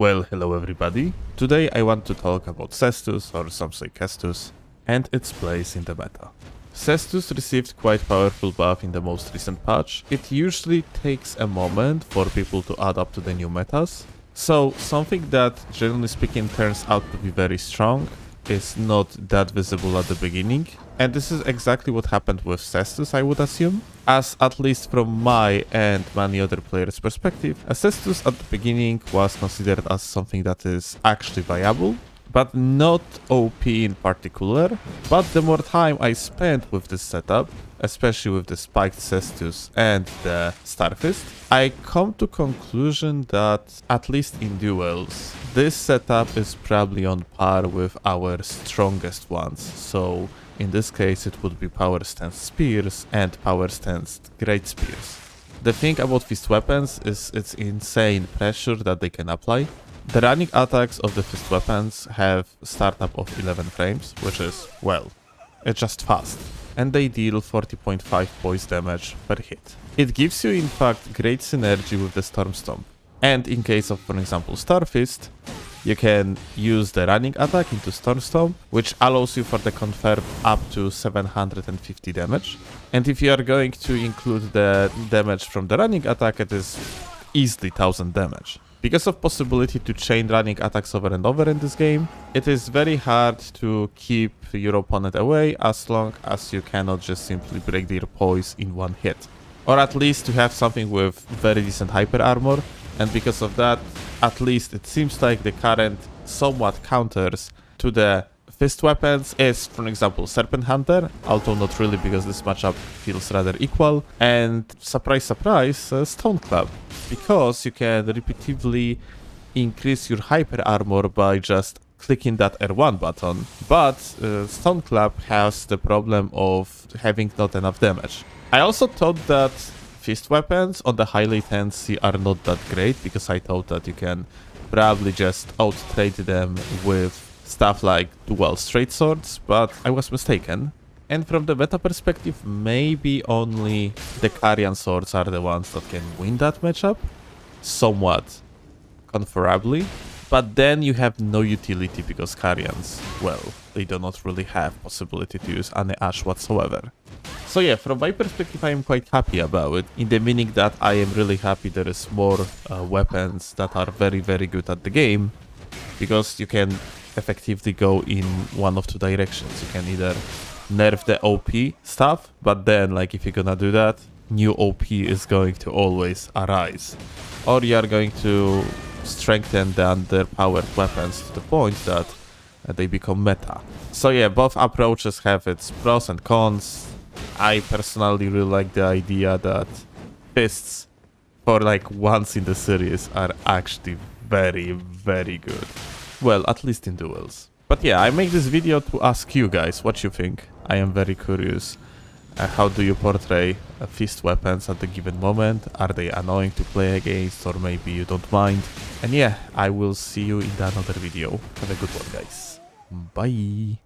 Well, hello everybody. Today I want to talk about Cestus, or some say Kestus, and its place in the meta. Cestus received quite powerful buff in the most recent patch. It usually takes a moment for people to adapt to the new metas, so something that generally speaking turns out to be very strong is not that visible at the beginning. And this is exactly what happened with Cestus, I would assume, as at least from my and many other players' perspective, Cestus at the beginning was considered as something that is actually viable, but not OP in particular. But the more time I spent with this setup, especially with the spiked Cestus and the Starfist, I come to conclusion that, at least in duels, this setup is probably on par with our strongest ones. So in this case it would be power stance spears and power stance great spears. The thing about fist weapons is its insane pressure that they can apply. The running attacks of the fist weapons have startup of 11 frames, which is, well, it's just fast. And they deal 40.5 poise damage per hit. It gives you in fact great synergy with the Storm Stomp. And in case of, for example, Starfist, you can use the running attack into Storm Stomp, which allows you for the confirm up to 750 damage. And if you are going to include the damage from the running attack, it is easily 1000 damage. Because of possibility to chain running attacks over and over in this game, it is very hard to keep your opponent away as long as you cannot just simply break their poise in one hit. Or at least to have something with very decent hyper armor, and because of that, at least it seems like the current somewhat counters to the fist weapons is, for example, Serpent Hunter, although not really because this matchup feels rather equal, and surprise surprise, Stone Club, because you can repeatedly increase your hyper armor by just clicking that R1 button, but Stone Club has the problem of having not enough damage. I also thought that fist weapons on the high latency are not that great, because I thought that you can probably just out-trade them with stuff like dual straight swords, but I was mistaken. And from the meta perspective, maybe only the Carian swords are the ones that can win that matchup, somewhat comfortably. But then you have no utility because Carians, well, they do not really have possibility to use any Ash whatsoever. So yeah, from my perspective, I am quite happy about it, in the meaning that I am really happy there is more weapons that are very, very good at the game, because you can effectively go in one of two directions. You can either nerf the OP stuff, but then, like, if you're gonna do that, new OP is going to always arise. Or you are going to strengthen the underpowered weapons to the point that they become meta. So yeah, both approaches have its pros and cons. I personally really like the idea that fists, for like once in the series, are actually very, very good. Well, at least in duels. But yeah, I make this video to ask you guys what you think. I am very curious. How do you portray fist weapons at the given moment? Are they annoying to play against, or maybe you don't mind? And yeah, I will see you in another video. Have a good one, guys. Bye!